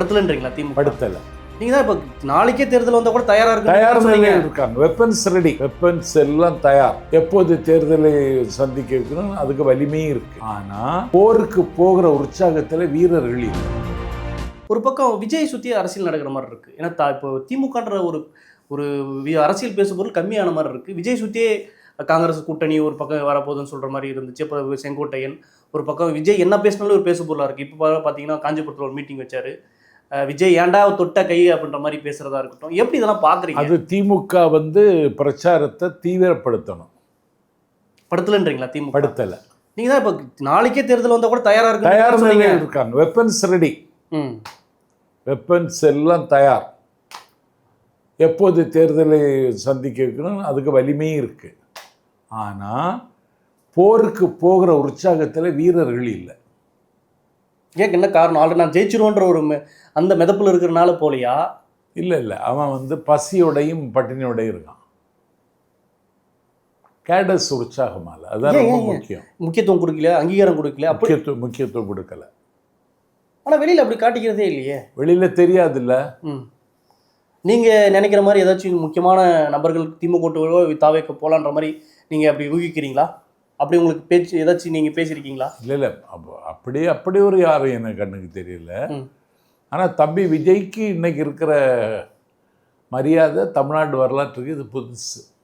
படுத்தலன்றீங்களா திமுக? படுத்தலை. நீங்க தான் இப்போ நாளைக்கே தேர்தல் வந்தா கூட தயாரா தயார் இருக்கு நிலையில் இருக்காங்க. வெப்பன்ஸ் ரெடி, வெப்பன்ஸ் எல்லாம் தயார். எப்போது தேர்தலை சந்திக்க வைக்கணும் அதுக்கு வலிமையும் இருக்கு. ஆனா போருக்கு போகிற உற்சாகத்துல வீரர்கள் இல்லை. ஒரு பக்கம் விஜய் சுத்தி அரசியல் நடக்கிற மாதிரி இருக்கு. ஏன்னா இப்போ திமுகன்ற ஒரு ஒரு அரசியல் பேசுபொருள் கம்மியான மாதிரி இருக்கு. விஜய் சுத்தியே காங்கிரஸ் கூட்டணி ஒரு பக்கம் வரப்போகுதுன்னு சொல்ற மாதிரி இருந்துச்சு. அப்புறம் செங்கோட்டையன் ஒரு பக்கம் விஜய் என்ன பேசினாலும் ஒரு பேசுபொருளா இருக்கு. இப்போ பார்த்தீங்கன்னா காஞ்சிபுரத்தில் ஒரு மீட்டிங் வச்சாரு. விஜய் ஏன்டா தொட்ட கை அப்படின்ற மாதிரி பேசுறதா இருக்கட்டும். எப்படி இதெல்லாம் பாக்குறீங்க? அது திமுக பிரச்சாரத்தை தீவிரப்படுத்தணும். படுத்தலன்றீங்களா திமுக? படுத்தலை. நீங்க தான் இப்போ நாளைக்கே தேர்தல் வந்தா கூட தயாரா இருக்கு. தயார் நிலையில் இருக்காங்க. வெப்பன்ஸ் ரெடி, வெப்பன்ஸ் எல்லாம் தயார். எப்போது தேர்தலை சந்திக்க வைக்கணும் அதுக்கு வலிமையும் இருக்கு. ஆனா போருக்கு போகிற உற்சாகத்துல வீரர்கள் இல்லை. ஏன் என்ன காரணம்? ஆல்ரெடி நான் ஜெயிச்சிருவோன்ற ஒரு அந்த மிதப்புல இருக்கிறனால போலியா? இல்லை அவன் பசியோடையும் பட்டினியோடையும் இருக்கான். கேடஸ் உற்சாகமால அதான் ரொம்ப முக்கியம். முக்கியத்துவம் கொடுக்கல, அங்கீகாரம் கொடுக்கல, முக்கியத்துவம் கொடுக்கல. ஆனா வெளியில அப்படி காட்டிக்கிறதே இல்லையே. வெளியில தெரியாது இல்ல. நீங்க நினைக்கிற மாதிரி ஏதாச்சும் முக்கியமான நபர்கள் திமுக தாவேக்க போலான்ற மாதிரி நீங்க அப்படி ஊகிக்கிறீங்களா? அப்படி உங்களுக்கு பேச்சு ஏதாச்சும் நீங்க பேசியிருக்கீங்களா? இல்லை அப்படி ஒரு யாரும் எனக்கு கண்ணுக்கு தெரியல. ஆனால் தம்பி விஜய்க்கு இன்னைக்கு இருக்கிற மரியாதை தமிழ்நாடு வரலாற்றுக்கு இது புதுசு.